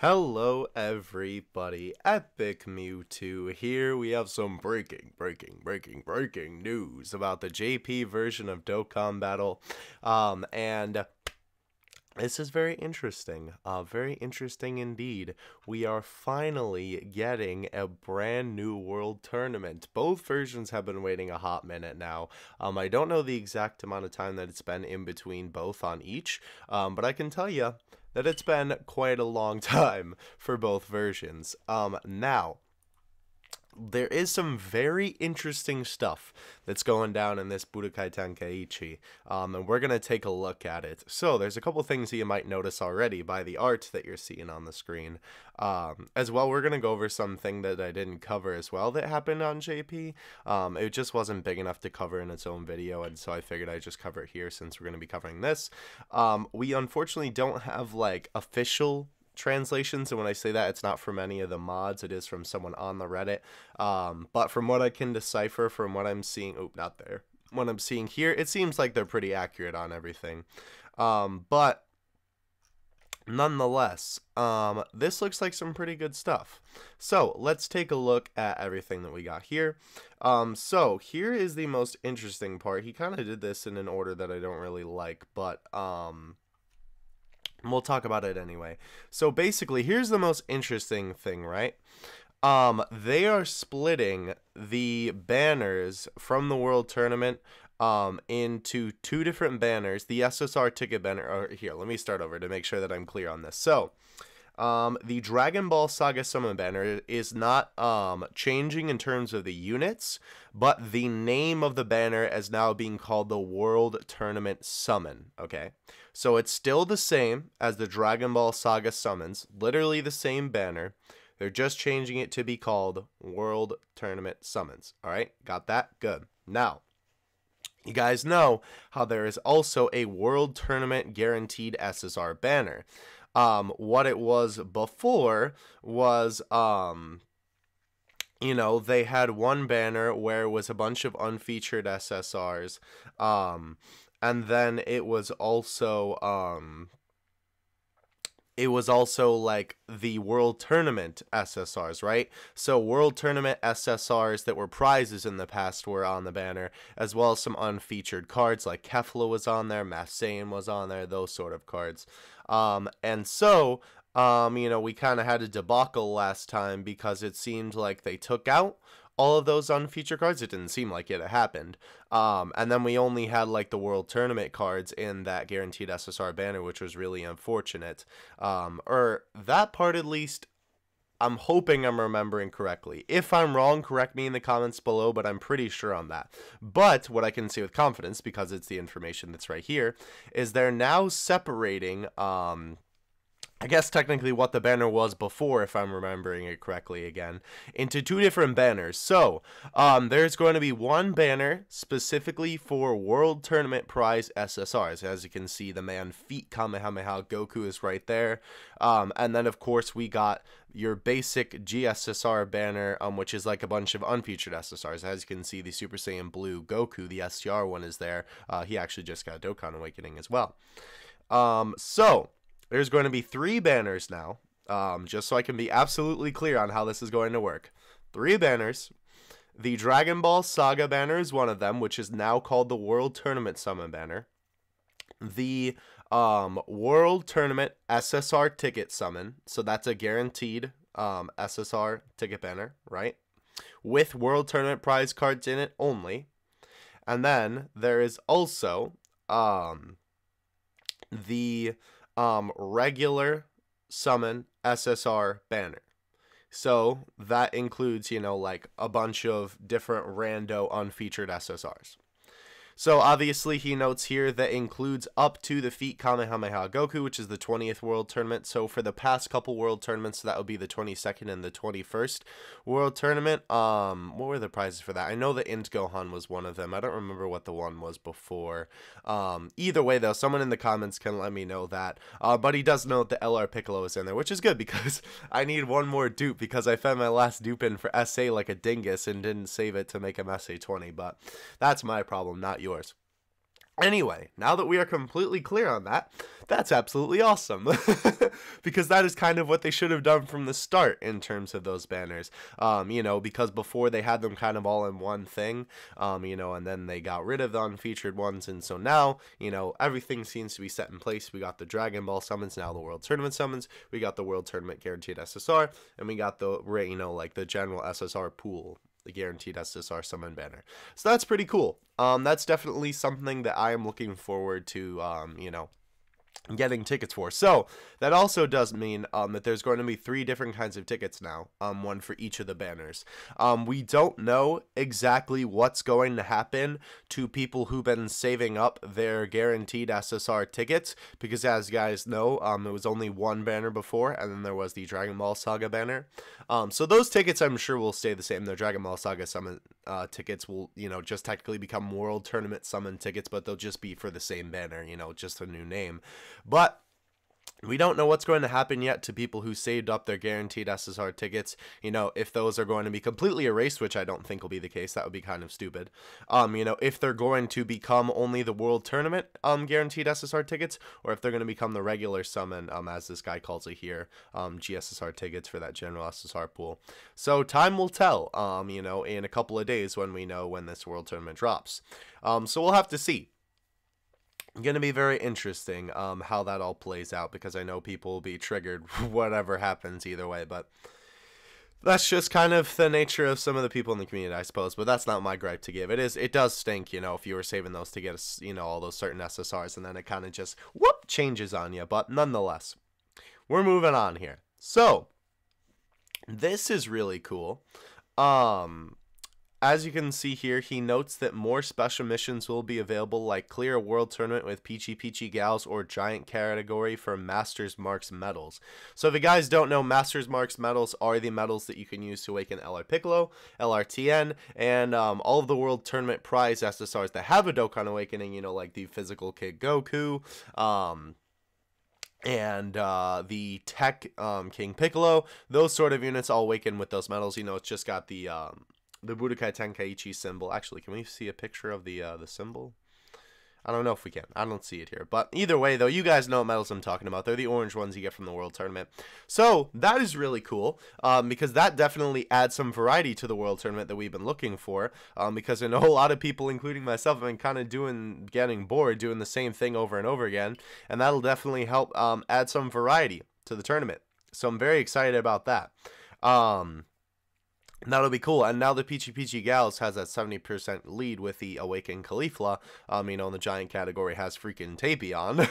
Hello everybody, Epic Mewtwo here. We have some breaking news about the JP version of Dokkan Battle. And this is very interesting indeed. We are finally getting a brand new world tournament. Both versions have been waiting a hot minute now. I don't know the exact amount of time that it's been in between both on each, but I can tell you that it's been quite a long time for both versions. Now, there is some very interesting stuff that's going down in this Budokai Tenkaichi, and we're going to take a look at it. So there's a couple things that you might notice already by the art that you're seeing on the screen. As well, we're going to go over something that I didn't cover as well that happened on JP. It just wasn't big enough to cover in its own video, and so I figured I'd just cover it here since we're going to be covering this. We unfortunately don't have like official translations, and when I say that, it's not from any of the mods, it is from someone on the Reddit, but from what I can decipher, from what I'm seeing, what I'm seeing here, it seems like they're pretty accurate on everything, but nonetheless, this looks like some pretty good stuff. So let's take a look at everything that we got here. So here is the most interesting part. He kind of did this in an order that I don't really like, but we'll talk about it anyway. So basically, here's the most interesting thing, right? They are splitting the banners from the World Tournament into two different banners. The SSR ticket banner, here, let me start over to make sure that I'm clear on this. So, the Dragon Ball Saga Summon banner is not changing in terms of the units, but the name of the banner is now being called the World Tournament Summon, okay? So it's still the same as the Dragon Ball Saga Summons, literally the same banner. They're just changing it to be called World Tournament Summons, alright? Got that? Good. Now, you guys know how there is also a World Tournament Guaranteed SSR banner. What it was before was, you know, they had one banner where it was a bunch of unfeatured SSRs, and then it was also like the World Tournament SSRs, right? So World Tournament SSRs that were prizes in the past were on the banner, as well as some unfeatured cards like Kefla was on there, Masain was on there, those sort of cards. And so, you know, we kind of had a debacle last time because it seemed like they took out all of those unfeatured cards. It didn't seem like it had happened. And then we only had like the World Tournament cards in that Guaranteed SSR banner, which was really unfortunate. Or that part, at least, I'm hoping I'm remembering correctly. If I'm wrong, correct me in the comments below, but I'm pretty sure on that. But what I can say with confidence, because it's the information that's right here, is they're now separating, I guess technically what the banner was before, if I'm remembering it correctly again, into two different banners. So, there's going to be one banner specifically for World Tournament Prize SSRs. As you can see, the man Feet Kamehameha Goku is right there. And then, of course, we got your basic GSSR banner, which is like a bunch of unfeatured SSRs. As you can see, the Super Saiyan Blue Goku, the STR one, is there. He actually just got Dokkan Awakening as well. So there's going to be three banners now, just so I can be absolutely clear on how this is going to work. Three banners. The Dragon Ball Saga banner is one of them, which is now called the World Tournament Summon banner. The World Tournament SSR Ticket Summon, so that's a guaranteed SSR ticket banner, right? With World Tournament prize cards in it only. And then there is also the regular summon SSR banner. So that includes, you know, like a bunch of different rando unfeatured SSRs. So obviously he notes here that includes up to the Feet Kamehameha Goku, which is the 20th World Tournament. So for the past couple World Tournaments, that would be the 22nd and the 21st World Tournament. What were the prizes for that? I know the Int Gohan was one of them. I don't remember what the one was before. Either way, though, someone in the comments can let me know that. But he does note that LR Piccolo is in there, which is good because I need one more dupe because I fed my last dupe in for SA like a dingus and didn't save it to make him SA 20. But that's my problem, not yours. Anyway, now that we are completely clear on that, that's absolutely awesome. Because that is kind of what they should have done from the start in terms of those banners. Because before they had them kind of all in one thing, and then they got rid of the unfeatured ones. And so now, everything seems to be set in place. We got the Dragon Ball summons, now the World Tournament summons. We got the World Tournament guaranteed SSR, and we got the, like the general SSR pool, the guaranteed SSR summon banner. So that's pretty cool. That's definitely something that I am looking forward to, getting tickets for. So that also does mean that there's going to be 3 different kinds of tickets now, one for each of the banners. We don't know exactly what's going to happen to people who've been saving up their guaranteed SSR tickets, because as you guys know, it was only one banner before, and then there was the Dragon Ball Saga banner. So those tickets I'm sure will stay the same. The Dragon Ball Saga summon tickets will, just technically become World Tournament summon tickets, but they'll just be for the same banner, just a new name. But we don't know what's going to happen yet to people who saved up their guaranteed SSR tickets, if those are going to be completely erased, which I don't think will be the case. That would be kind of stupid. If they're going to become only the World Tournament guaranteed SSR tickets, or if they're going to become the regular summon, as this guy calls it here, GSSR tickets for that general SSR pool. So time will tell, in a couple of days when we know when this World Tournament drops. So we'll have to see. Going to be very interesting how that all plays out, because I know people will be triggered whatever happens either way, but that's just kind of the nature of some of the people in the community, I suppose. But that's not my gripe to give. It does stink, if you were saving those to get, all those certain SSRs, and then it kind of just whoop changes on you. But nonetheless, we're moving on here. So this is really cool. As you can see here, he notes that more special missions will be available, like clear a World Tournament with Peachy Peachy Gals or Giant category for Master's Marks medals. So if you guys don't know, Master's Marks medals are the medals that you can use to awaken LR Piccolo, LRTN, and all of the World Tournament prize SSRs that have a Dokkan Awakening, like the Physical Kid Goku, and the Tech King Piccolo. Those sort of units all awaken with those medals. It's just got the Budokai Tenkaichi symbol. Actually, can we see a picture of the symbol? I don't know if we can. I don't see it here. But either way, though, you guys know what medals I'm talking about. They're the orange ones you get from the World Tournament. So that is really cool, because that definitely adds some variety to the World Tournament that we've been looking for, because I know a lot of people, including myself, have been kind of getting bored doing the same thing over and over again, and that'll definitely help add some variety to the tournament. So I'm very excited about that. That'll be cool. And now the Peachy Peachy Gals has that 70% lead with the Awakened Caulifla. In the Giant category has freaking Tapion.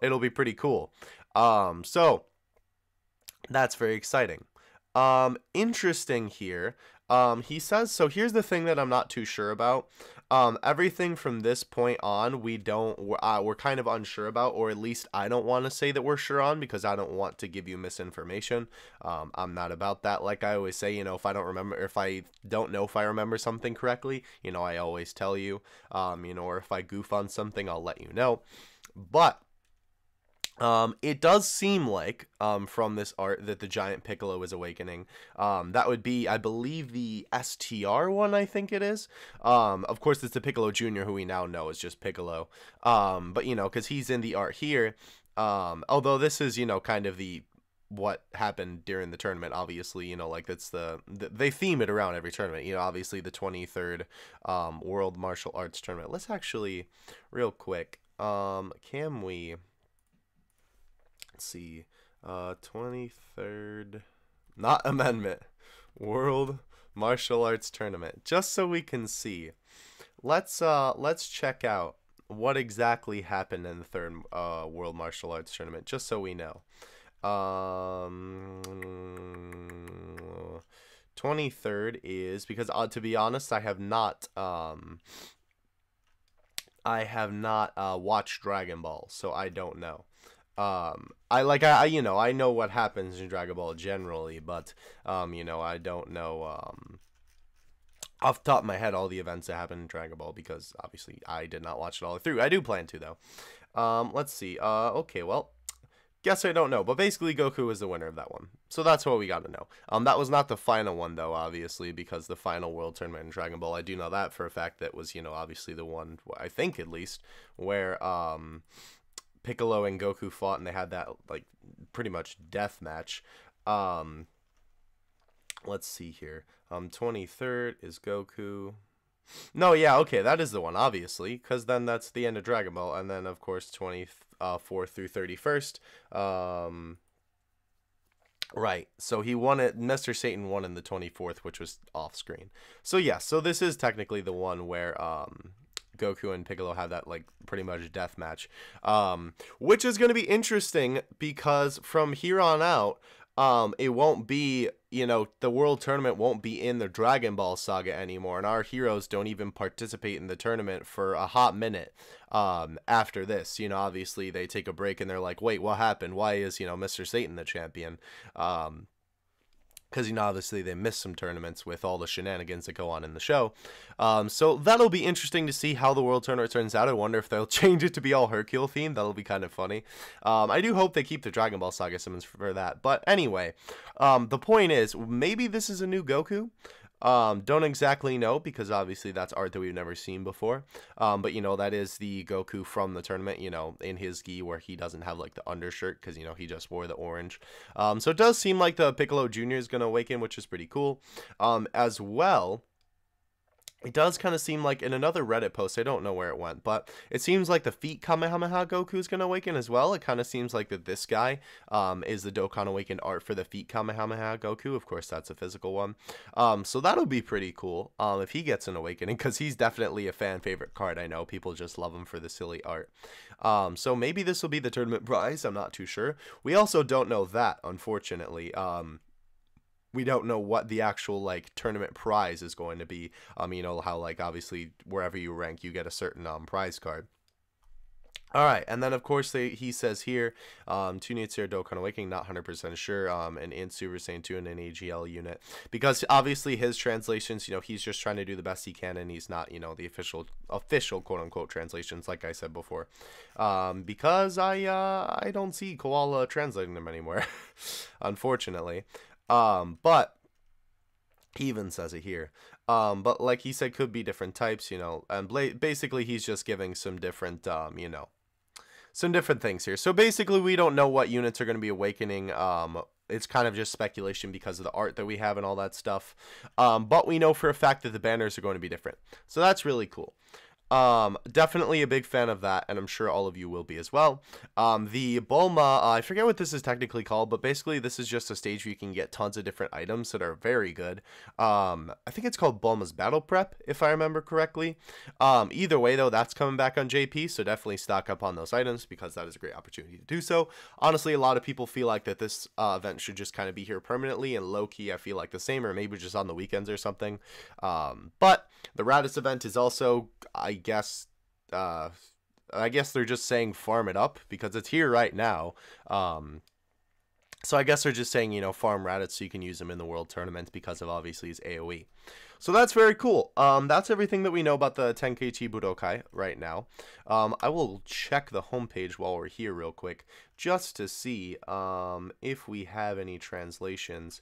It'll be pretty cool. So that's very exciting. Interesting here. He says, so here's the thing that I'm not too sure about. Everything from this point on, we're kind of unsure about, or at least I don't want to say that we're sure on, because I don't want to give you misinformation. I'm not about that. Like I always say, if I don't know if I remember something correctly, I always tell you, or if I goof on something, I'll let you know. But it does seem like, from this art, that the Giant Piccolo is awakening. That would be, I believe, the STR one, I think it is. Of course, it's the Piccolo Jr., who we now know is just Piccolo. But, because he's in the art here, although this is, kind of what happened during the tournament, obviously, like that's they theme it around every tournament, obviously the 23rd World Martial Arts Tournament. Let's actually, real quick, can we... Let's see, 23rd, not amendment, World Martial Arts Tournament, just so we can see. Let's check out what exactly happened in the 3rd World Martial Arts Tournament, just so we know. 23rd is, because to be honest, I have not watched Dragon Ball, so I don't know. I know what happens in Dragon Ball generally, but I don't know off the top of my head all the events that happen in Dragon Ball, because obviously I did not watch it all through. I do plan to, though. Let's see. Okay, well, guess I don't know, but basically Goku was the winner of that one. So that's what we got to know. That was not the final one though, obviously, because the final World Tournament in Dragon Ball, I do know that for a fact, that was, you know, obviously the one, I think at least, where Piccolo and Goku fought and they had that like pretty much death match. Let's see here. 23rd is Goku. No, yeah, okay, that is the one, obviously, because then that's the end of Dragon Ball, and then, of course, 24th through 31st, right, so he won it, Mr. Satan won in the 24th, which was off-screen. So, yeah, so this is technically the one where, Goku and Piccolo have that, like, pretty much death match, which is going to be interesting, because from here on out, it won't be, you know, the World Tournament won't be in the Dragon Ball saga anymore, and our heroes don't even participate in the tournament for a hot minute after this. You know, obviously they take a break and they're like, wait, what happened? Why is, you know, Mr. Satan the champion? Because, you know, obviously they missed some tournaments with all the shenanigans that go on in the show. So that'll be interesting to see how the World Tournament turns out. I wonder if they'll change it to be all Hercule themed. That'll be kind of funny. I do hope they keep the Dragon Ball Saga summons for that. But anyway, the point is, maybe this is a new Goku. Don't exactly know, because obviously that's art that we've never seen before. But, you know, that is the Goku from the tournament, you know, in his gi, where he doesn't have, like, the undershirt, because, you know, he just wore the orange. So it does seem like the Piccolo Jr. is going to awaken, which is pretty cool. As well, it does kind of seem like in another Reddit post, I don't know where it went, but it seems like the feet Kamehameha Goku is going to awaken as well. It kind of seems like that this guy is the Dokkan Awakened art for the feet Kamehameha Goku. Of course, that's a physical one. So that'll be pretty cool if he gets an awakening, because he's definitely a fan favorite card. I know people just love him for the silly art. So maybe this will be the tournament prize. I'm not too sure. We also don't know that, unfortunately. We don't know what the actual, like, tournament prize is going to be. You know how, like, obviously wherever you rank you get a certain prize card. Alright, and then of course he says here, 2 units here, Dokkan Awakening, not 100% sure, and in Super Saiyan 2 and an AGL unit, because obviously his translations, you know, he's just trying to do the best he can, and he's not, you know, the official quote-unquote translations, like I said before, because I don't see Koala translating them anymore, unfortunately. But he even says it here. But like he said, could be different types, you know, and basically he's just giving some different, you know, some different things here. So basically we don't know what units are going to be awakening. It's kind of just speculation because of the art that we have and all that stuff. But we know for a fact that the banners are going to be different. So that's really cool. Definitely a big fan of that, and I'm sure all of you will be as well. The Bulma, I forget what this is technically called, but basically this is just a stage where you can get tons of different items that are very good. I think it's called Bulma's Battle Prep, if I remember correctly. Either way, though, that's coming back on JP, so definitely stock up on those items, because that is a great opportunity to do so. Honestly, a lot of people feel like that this event should just kind of be here permanently, and low-key I feel like the same, or maybe just on the weekends or something. But the Raditz event is also, I guess they're just saying farm it up, because it's here right now. So I guess they're just saying, you know, farm Raditz so you can use them in the World Tournament because of obviously his AoE. So that's very cool. That's everything that we know about the Tenkaichi Budokai right now. I will check the homepage while we're here real quick, just to see if we have any translations,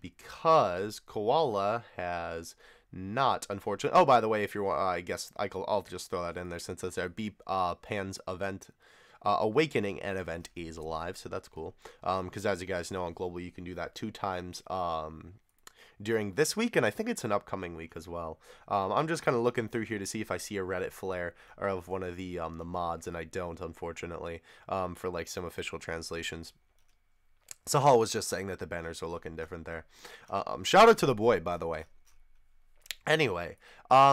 because Koala has not, unfortunately. Oh, by the way, if you want, I guess I'll just throw that in there since it's our Beep Pan's event. Awakening an event is alive, so that's cool. Because as you guys know, on Global you can do that 2 times during this week, and I think it's an upcoming week as well. I'm just kind of looking through here to see if I see a Reddit flare or of one of the mods, and I don't, unfortunately, for like some official translations. Sahal was just saying that the banners are looking different there. Shout out to the boy, by the way. Anyway,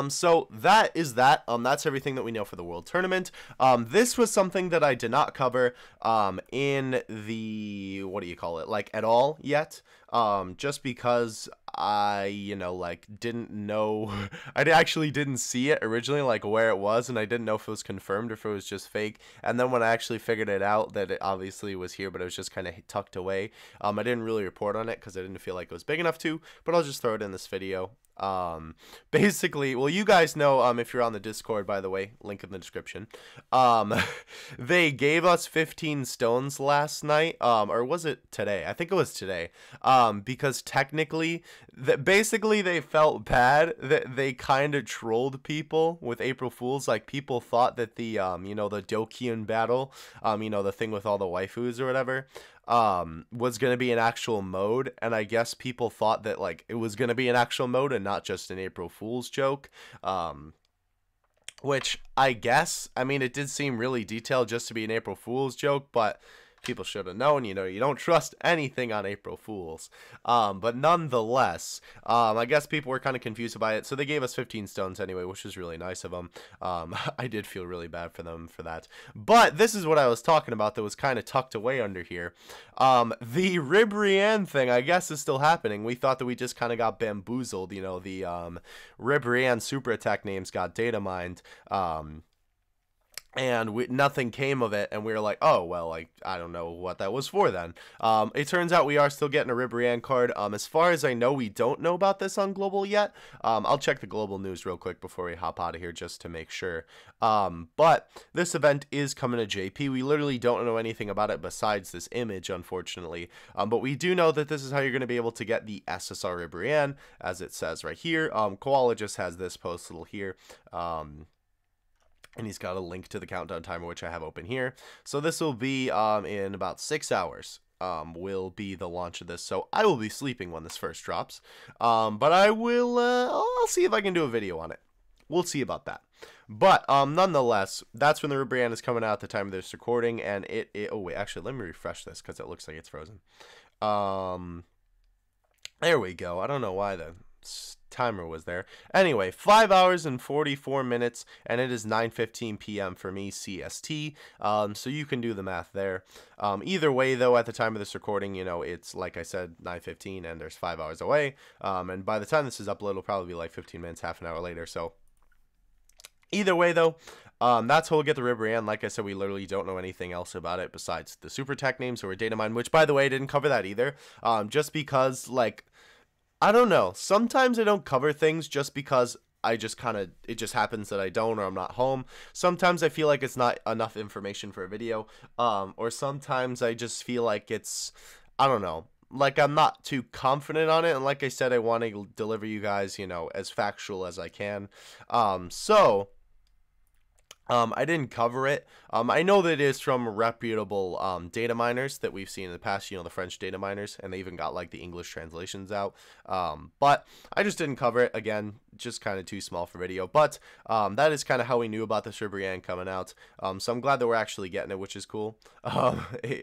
so that is that. That's everything that we know for the World Tournament. This was something that I did not cover in the, what do you call it, like at all yet, just because I, you know, like didn't know, I actually didn't see it originally, like where it was, and I didn't know if it was confirmed or if it was just fake. And then when I actually figured it out that it obviously was here, but it was just kind of tucked away, I didn't really report on it because I didn't feel like it was big enough to, but I'll just throw it in this video. Basically, basically, well, you guys know, if you're on the Discord, by the way, link in the description. Um, they gave us 15 stones last night, or was it today? I think it was today. Because technically, basically they felt bad that they kind of trolled people with April Fools. Like, people thought that the the Dokkan battle, the thing with all the waifus or whatever, was going to be an actual mode, and I guess people thought that, like, it was going to be an actual mode and not just an April Fool's joke, which I guess, I mean, it did seem really detailed just to be an April Fool's joke, but people should have known, you don't trust anything on April Fools. But nonetheless, I guess people were kind of confused by it, so they gave us 15 stones anyway, which was really nice of them. I did feel really bad for them for that. But this is what I was talking about that was kind of tucked away under here. The Ribrianne thing, I guess, is still happening. We thought that we just kind of got bamboozled, the Ribrianne super attack names got data mined, and nothing came of it, and we were like, oh, well, like, I don't know what that was for then. It turns out we are still getting a Ribrianne card. As far as I know, we don't know about this on Global yet. I'll check the Global news real quick before we hop out of here just to make sure. But this event is coming to JP. We literally don't know anything about it besides this image, unfortunately. But we do know that this is how you're going to be able to get the SSR Ribrianne, as it says right here. Koala just has this post little here. And he's got a link to the countdown timer, which I have open here. So this will be in about 6 hours. Will be the launch of this. So I will be sleeping when this first drops. But I will, I'll see if I can do a video on it. We'll see about that. But nonetheless, that's when the Ribrianne is coming out at the time of this recording. And oh wait, actually, let me refresh this because it looks like it's frozen. There we go. I don't know why the timer was there. Anyway, 5 hours and 44 minutes, and it is 9:15 p.m. for me CST. So you can do the math there. Either way, though, at the time of this recording, it's like I said, 9:15, and there's 5 hours away. And by the time this is uploaded, it'll probably be like 15 minutes, half an hour later. So either way, though, that's how we'll get the Ribrianne. Like I said, we literally don't know anything else about it besides the super tech names or data mine, which, by the way, I didn't cover that either. Just because, like, I don't know. Sometimes I don't cover things just because I just it just happens that I don't, or I'm not home. Sometimes I feel like it's not enough information for a video. Or sometimes I just feel like it's, I don't know, like I'm not too confident on it. And like I said, I want to deliver you guys, as factual as I can. I didn't cover it. I know that it is from reputable data miners that we've seen in the past, the French data miners, and they even got like the English translations out. But I just didn't cover it. Again, just kind of too small for video. But that is kind of how we knew about this Ribrianne coming out. So I'm glad that we're actually getting it, which is cool.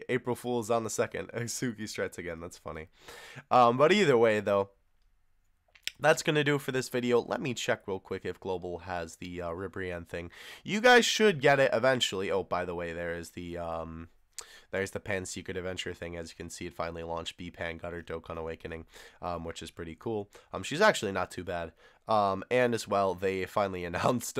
April Fool's on the 2nd. Suki strikes again. That's funny. But either way, though, that's going to do it for this video. Let me check real quick if Global has the Ribrianne thing. You guys should get it eventually. Oh, by the way, there's the Pan Secret Adventure thing. As you can see, it finally launched. B-Pan got her Dokkan Awakening, which is pretty cool. She's actually not too bad. And as well, they finally announced,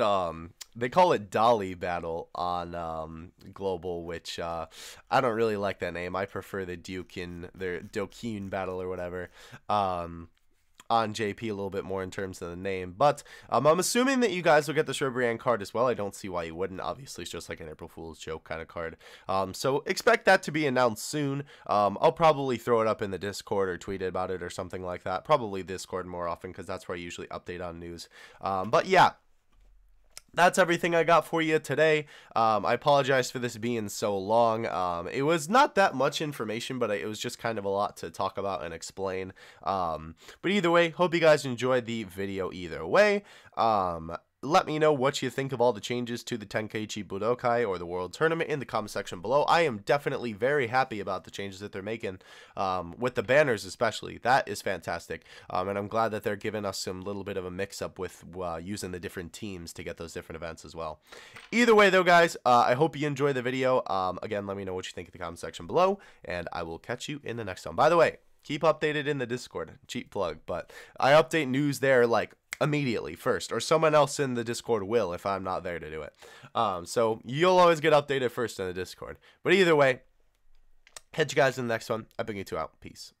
they call it Dolly Battle on Global, which I don't really like that name. I prefer the Dokkan Battle or whatever. On JP a little bit more in terms of the name, but I'm assuming that you guys will get this Ribrianne card as well. I don't see why you wouldn't. Obviously, it's just like an April Fool's joke kind of card. So expect that to be announced soon. I'll probably throw it up in the Discord or tweet about it or something like that. Probably Discord more often because that's where I usually update on news. But yeah. That's everything I got for you today. I apologize for this being so long. It was not that much information, but it was just kind of a lot to talk about and explain. But either way, hope you guys enjoyed the video either way. Let me know what you think of all the changes to the Tenkaichi Budokai or the World Tournament in the comment section below. I am definitely very happy about the changes that they're making, with the banners especially. That is fantastic, and I'm glad that they're giving us some little bit of a mix-up with using the different teams to get those different events as well. Either way, though, guys, I hope you enjoyed the video. Again, let me know what you think in the comment section below, and I will catch you in the next one. By the way, keep updated in the Discord. Cheap plug, but I update news there like immediately first, or someone else in the Discord will if I'm not there to do it. So you'll always get updated first in the Discord. But either way, catch you guys in the next one. I bring you two out. Peace.